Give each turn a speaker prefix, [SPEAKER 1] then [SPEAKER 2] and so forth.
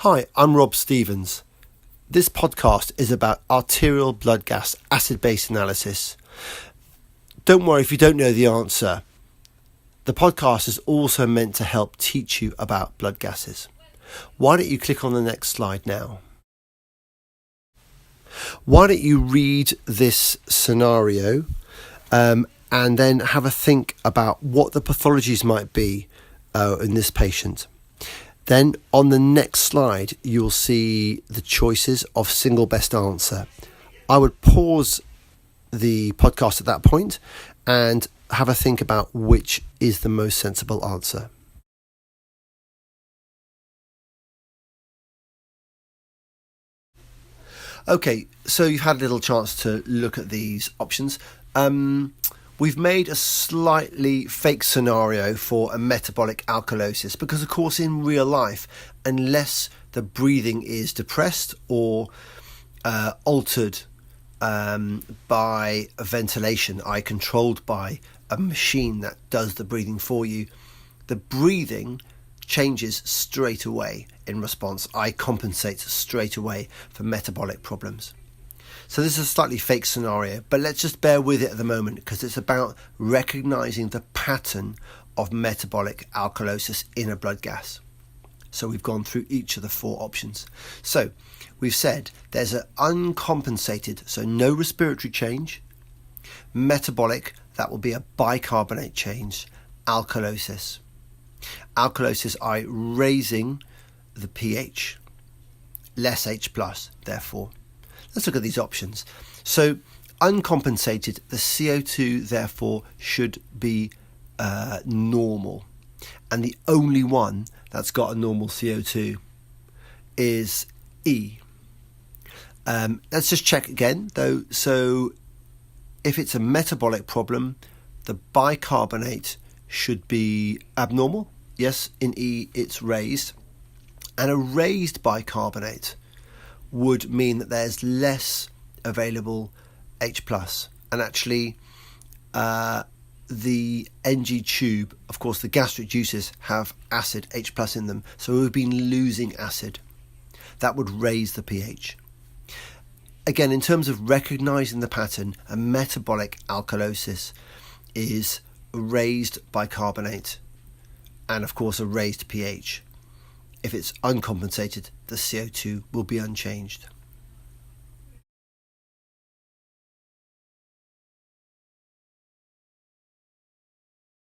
[SPEAKER 1] Hi, I'm Rob Stevens. This podcast is about arterial blood gas acid-base analysis. Don't worry if you don't know the answer. The podcast is also meant to help teach you about blood gases. Why don't you click on the next slide now? Why don't you read this scenario and then have a think about what the pathologies might be in this patient. Then on the next slide, you'll see the choices of single best answer. I would pause the podcast at that point and have a think about which is the most sensible answer. Okay, so you've had a little chance to look at these options. We've made a slightly fake scenario for a metabolic alkalosis because, of course, in real life, unless the breathing is depressed or altered by ventilation, controlled by a machine that does the breathing for you, the breathing changes straight away in response. Compensates straight away for metabolic problems. So this is a slightly fake scenario, but let's just bear with it at the moment because it's about recognizing the pattern of metabolic alkalosis in a blood gas. So we've gone through each of the four options. So we've said there's an uncompensated, so no respiratory change, metabolic, that will be a bicarbonate change, alkalosis. Alkalosis, raising the pH, less H+, therefore. Let's look at these options. So uncompensated, the CO2 therefore should be normal. And the only one that's got a normal CO2 is E. Let's just check again though. So if it's a metabolic problem, the bicarbonate should be abnormal. Yes, in E it's raised. And a raised bicarbonate would mean that there's less available H+. And actually, the NG tube, of course, the gastric juices have acid H+ in them. So we've been losing acid. That would raise the pH. Again, in terms of recognizing the pattern, a metabolic alkalosis is raised bicarbonate and, of course, a raised pH. If it's uncompensated, the CO2 will be unchanged.